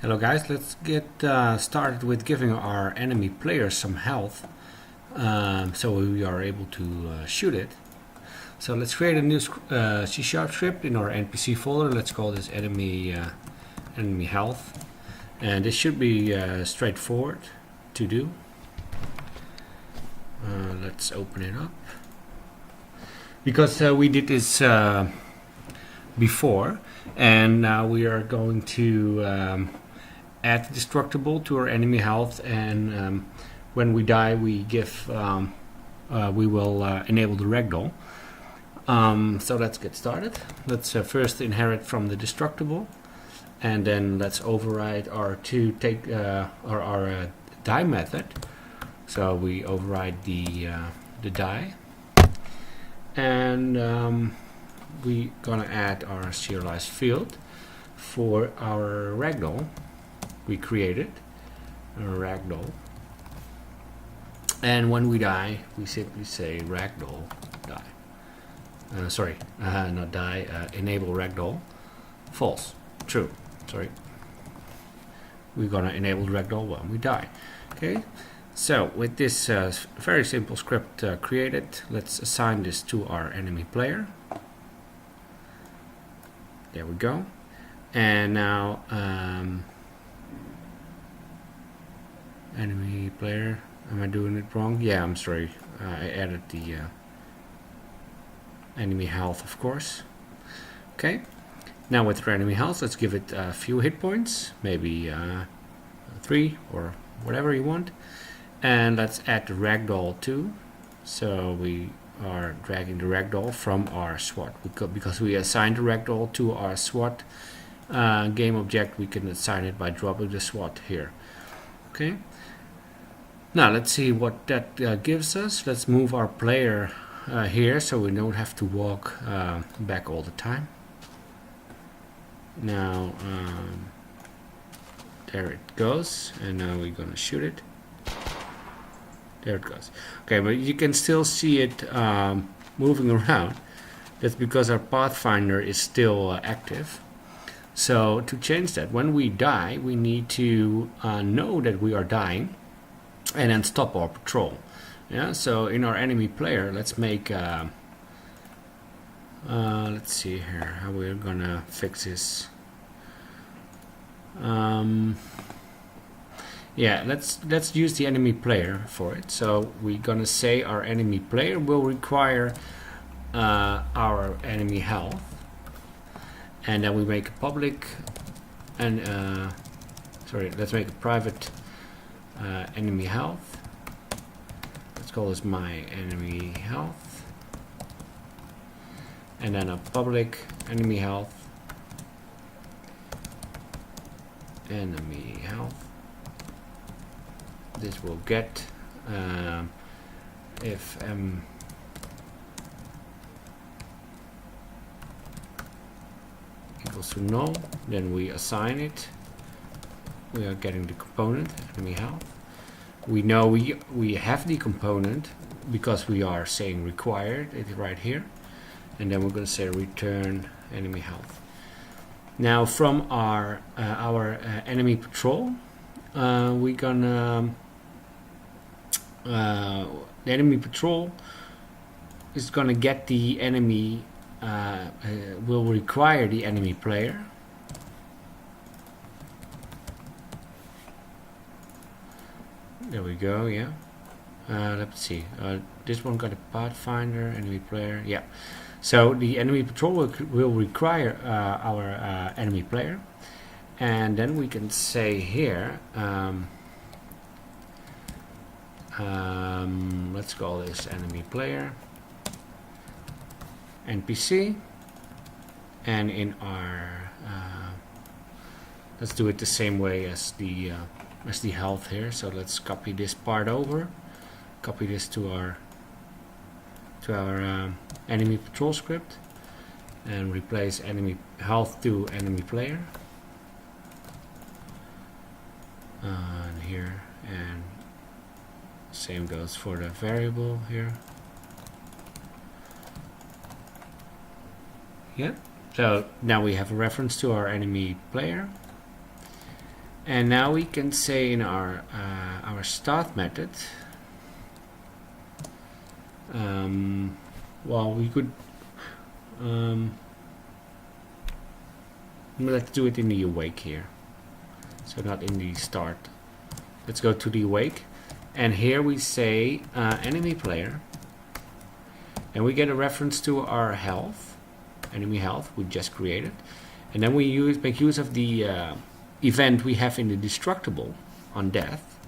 Hello guys, let's get started with giving our enemy players some health so we are able to shoot it. So let's create a new C# script in our NPC folder. Let's call this enemy health, and this should be straightforward to do. Let's open it up, because we did this before, and now we are going to add destructible to our enemy health, and when we die we give we will enable the ragdoll. So let's get started. Let's first inherit from the destructible, and then let's override our die method. So we override the die, and we gonna add our serialized field for our ragdoll. We created a ragdoll, and when we die we simply say ragdoll die. Not die, enable ragdoll false, true, sorry. We're gonna enable ragdoll when we die. Okay, so with this very simple script created, let's assign this to our enemy player. There we go. And now enemy player, am I doing it wrong? Yeah, I'm sorry, I added the enemy health, of course. Okay, now with our enemy health, let's give it a few hit points, maybe 3 or whatever you want, and let's add the ragdoll too. So we are dragging the ragdoll from our SWAT, because we assigned the ragdoll to our SWAT game object. We can assign it by dropping the SWAT here. Okay, now let's see what that gives us. Let's move our player here so we don't have to walk back all the time. Now there it goes, and now we're gonna shoot it. There it goes. Okay, but you can still see it moving around. That's because our pathfinder is still active. So to change that, when we die, we need to know that we are dying and then stop our patrol. Yeah, so in our enemy player, let's make let's see here how we're gonna fix this. Yeah, let's use the enemy player for it. So we're gonna say our enemy player will require our enemy health, and then we make a public and let's make a private enemy health. Let's call this my enemy health, and then a public enemy health, enemy health. This will get if m equals to null, then we assign it. We are getting the component enemy health. We know we have the component because we are saying required it right here, and then we're going to say return enemy health. Now from our enemy patrol, we're gonna the enemy patrol is gonna get the enemy will require the enemy player. There we go. Yeah, let's see, this one got a pathfinder, enemy player. Yeah, so the enemy patrol will require our enemy player, and then we can say here let's call this enemy player NPC, and in our let's do it the same way as the health here. So let's copy this part over, copy this to our enemy patrol script, and replace enemy health to enemy player, and here, and same goes for the variable here. Yeah, so now we have a reference to our enemy player, And now we can say in our start method, well, we could let's do it in the awake here, so not in the start. Let's go to the awake, and here we say enemy player, and we get a reference to our health, enemy health we just created, and then we make use of the event we have in the destructible on death.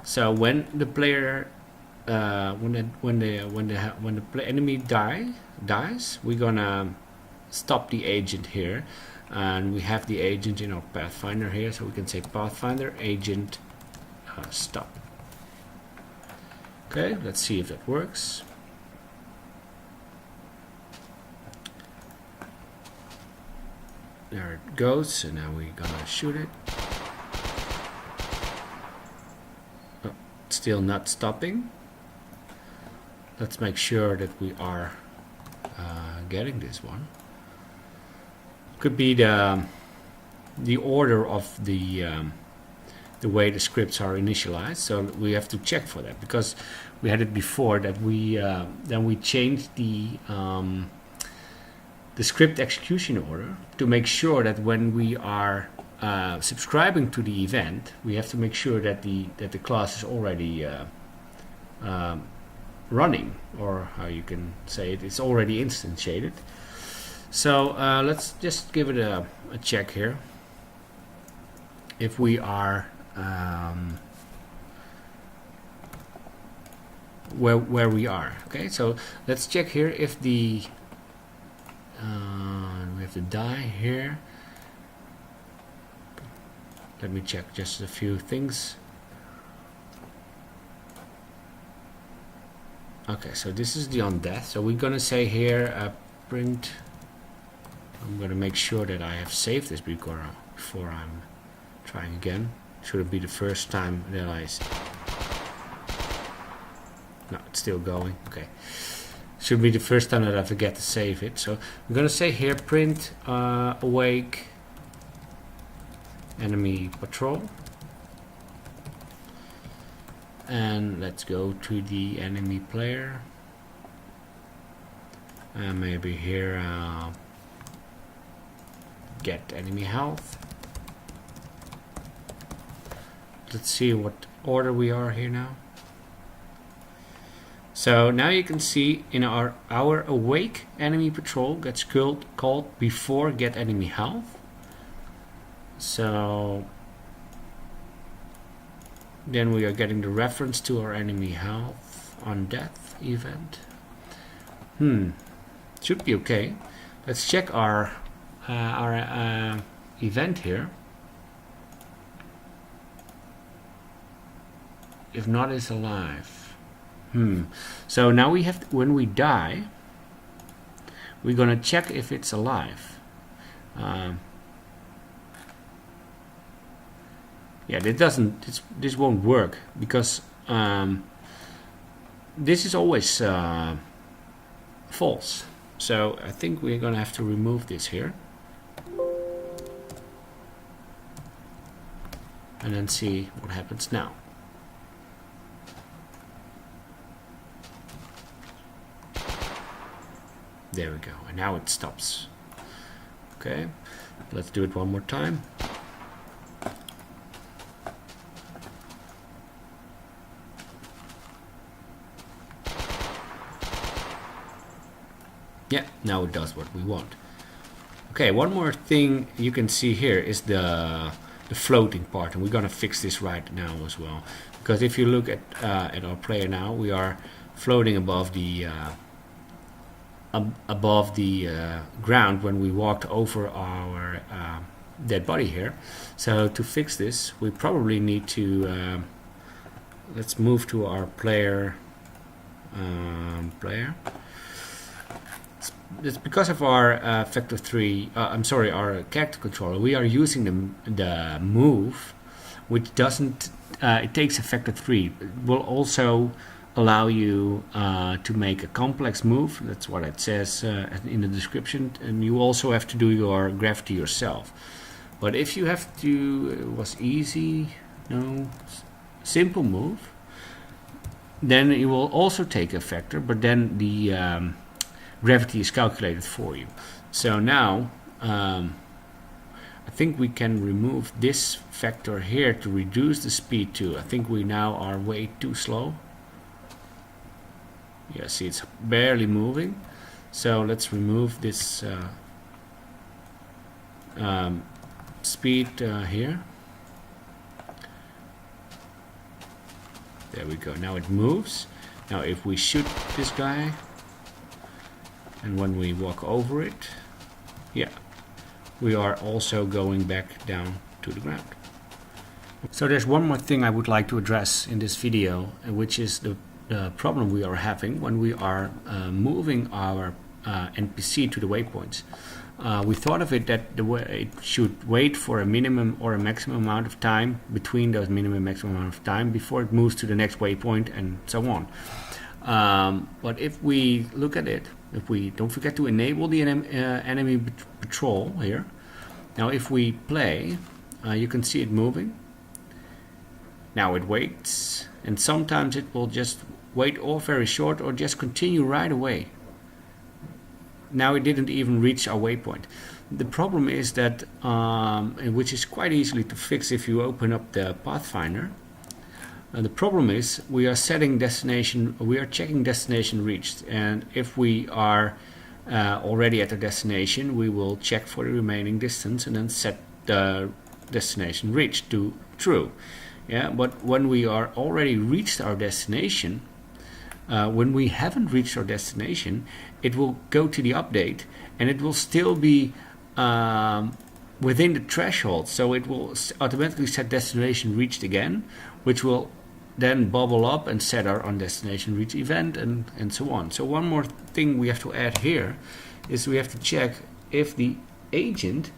So when the player when the enemy dies, we're gonna stop the agent here, and we have the agent in our Pathfinder here, so we can say Pathfinder agent stop. Okay, let's see if that works. There it goes, so now we're gonna shoot it. Oh, still not stopping. Let's make sure that we are getting this one. Could be the order of the way the scripts are initialized, so we have to check for that, because we had it before that we then we changed the script execution order to make sure that when we are subscribing to the event, we have to make sure that the class is already running, or how you can say it, it's already instantiated. So let's just give it a check here if we are where we are. Okay, so let's check here if the we have to die here. Let me check just a few things. Okay, so this is the on death, so we're gonna say here print. I'm gonna make sure that I have saved this before I'm trying again. Should it be the first time that I no, it's still going. Okay, should be the first time that I forget to save it. So I'm gonna say here print awake enemy patrol, and let's go to the enemy player, and maybe here get enemy health. Let's see what order we are here now. So now you can see in our awake enemy patrol gets called before get enemy health. So then we are getting the reference to our enemy health on death event. Should be okay. Let's check our event here. If not, is alive. So now we have when we die, we're gonna check if it's alive. Yeah, this won't work, because this is always false. So I think we're gonna have to remove this here, and then see what happens now. There we go, and now it stops. Okay, let's do it one more time. Yeah, now it does what we want. Okay, one more thing you can see here is the floating part, and we're gonna fix this right now as well. Because if you look at our player now, we are floating above the ground when we walked over our dead body here. So to fix this, we probably need to let's move to our player. It's because of our factor 3. I'm sorry, our character controller. We are using the move, which doesn't. It takes a factor 3. It will also allow you to make a complex move. That's what it says in the description, and you also have to do your gravity yourself. But if you have to, it was easy, no, simple move, then it will also take a factor, but then the gravity is calculated for you. So now I think we can remove this factor here to reduce the speed too. I think we now are way too slow. Yeah, see, it's barely moving. So let's remove this speed here. There we go. Now it moves. Now if we shoot this guy, and when we walk over it, yeah, we are also going back down to the ground. So there's one more thing I would like to address in this video, which is the problem we are having when we are moving our NPC to the waypoints. We thought of it that it should wait for a minimum or a maximum amount of time between those minimum and maximum amount of time before it moves to the next waypoint and so on. But if we look at it, if we don't forget to enable the enemy patrol here. Now if we play, you can see it moving. Now it waits, and sometimes it will just wait or very short or just continue right away. Now it didn't even reach our waypoint. The problem is that, which is quite easily to fix if you open up the Pathfinder. The problem is we are setting destination, we are checking destination reached, and if we are already at the destination, we will check for the remaining distance and then set the destination reached to true. Yeah, but when we are already reached our destination, when we haven't reached our destination, it will go to the update and it will still be within the threshold, so it will automatically set destination reached again, which will then bubble up and set our on destination reach event and so on. So one more thing we have to add here is we have to check if the agent,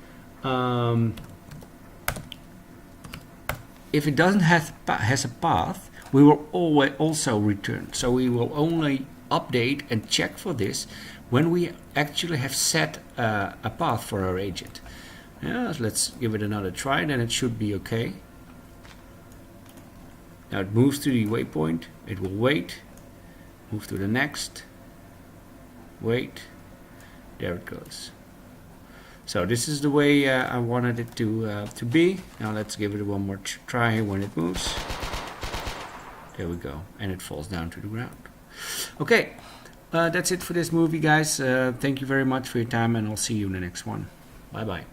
if it doesn't have has a path, we will always also return. So we will only update and check for this when we actually have set a path for our agent. Yeah, so let's give it another try, then it should be okay. Now it moves to the waypoint, it will wait, move to the next, wait, there it goes. So this is the way I wanted it to be. Now let's give it one more try when it moves. There we go, and it falls down to the ground. Okay, that's it for this movie, guys. Thank you very much for your time, and I'll see you in the next one. Bye bye.